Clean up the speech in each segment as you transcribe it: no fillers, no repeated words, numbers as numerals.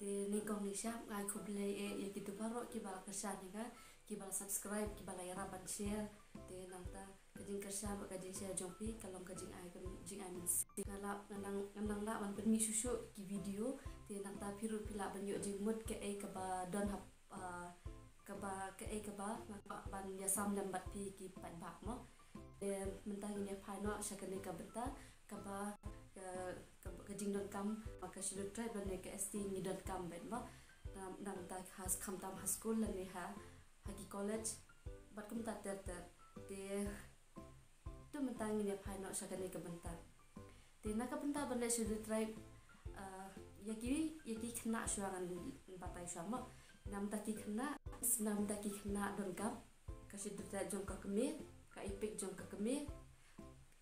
te ni kong ni syam ngai kuble ya gitu baro ki bala kerja ni ka ki bala subscribe ki bala yara ban share te nanta kajing kerja ba kajing share jongpi kalong kajing ai min ngala nang la man permi susu ki video te nanta piru pila ban yo jing mut ke ai ka ba don hap ka ba ke ai ka ba ban ya sam lam bat pi ki pan bak mo te mentang ni phai no sakane ka benta ka ba kajing don kam maka sudah try ban ke st ni don kam ben mo nang ta has kam tam has school la ni ha hagi college bat kum ta ter te tu mentang ni phai no sakane ka benta te na ka benta ban le sudah try yaki khna shuangan batai shama nam ta ki khna don kam ka sudah try jong ka keme ka ipik jong ka keme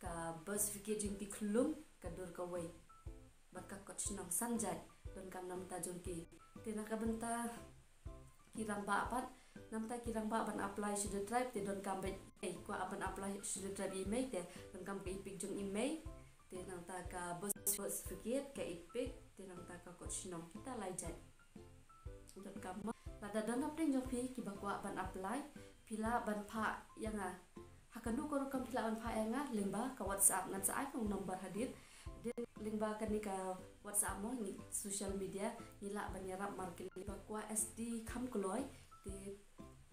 ka bus fikir jing pi khulum ka dur ka wei baka coach nang sanjai don kam nam ta jong ki te na ka benta kirang ba pat nam ta kirang ba ban apply sudah drive te don kam be ko aban apply sudah drive email te don kam ka ipik jong email te nang ta ka bus fikir ka ipik te nang ta ka coach nang kita lai jai don kam pada don apply jong pi ki bakwa ban apply pila ban pha yang hakanu ko kam pila ban pha yang limba ka whatsapp ngan sa iphone number hadir lingba kan ni ka whatsapp mo ni social media nila banyarap market bakwa sd kham kloi te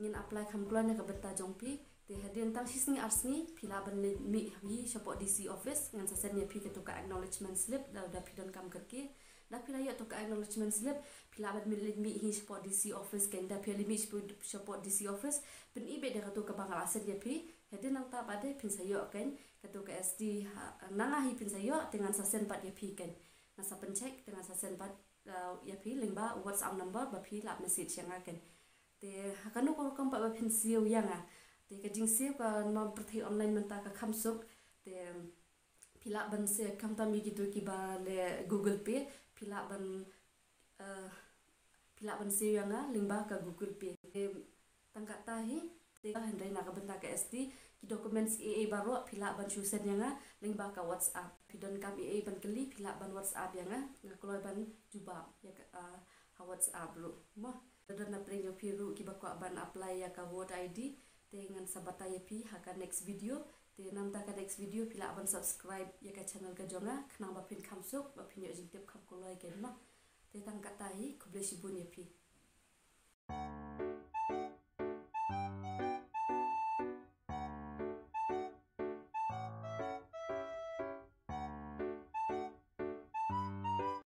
ngin apply kham kloi na ka betta jongpi te hadin tang sisni arsni pila ban mi habi support dc office ngan sa sen pi ka to ka acknowledgement slip da pidon kam karki da pila ya to ka acknowledgement slip pila ban mi hi support dc office ken da pila mi support dc office pen ibe da to ka bangal asen ya pi hadin nang ta bade pin sayo ken kato ka SD nanga hi pin sayo dengan sasen pat ya pi ken nasa pencek dengan sasen pat ya pi lingba whatsapp number ba pi la message yang akan te hakanu ko kam pa ba pin siu yang te ka jing siu ka nom perthi online menta ka khamsuk te pila ban se kam ta mi gitu ki ba le google pay pila ban siu yang lingba ka google pay te tangka tahi te ka hendai na ka benta ka SD ki documents AA baru pila ban susen yang lingba ka whatsapp pidon kam AA ban keli pila ban whatsapp yang ngakloi ban juba ya ha whatsapp lu mo don na pring yo piru ki bakwa ban apply ya ka vote ID te ngan sabata ya pi ha ka next video te nam ta ka next video pila ban subscribe ya ka channel ka jonga khna ba pin khamsuk ba pin yo jing tep kham koloi ken mo te tang ka tai kuble sibun ya pi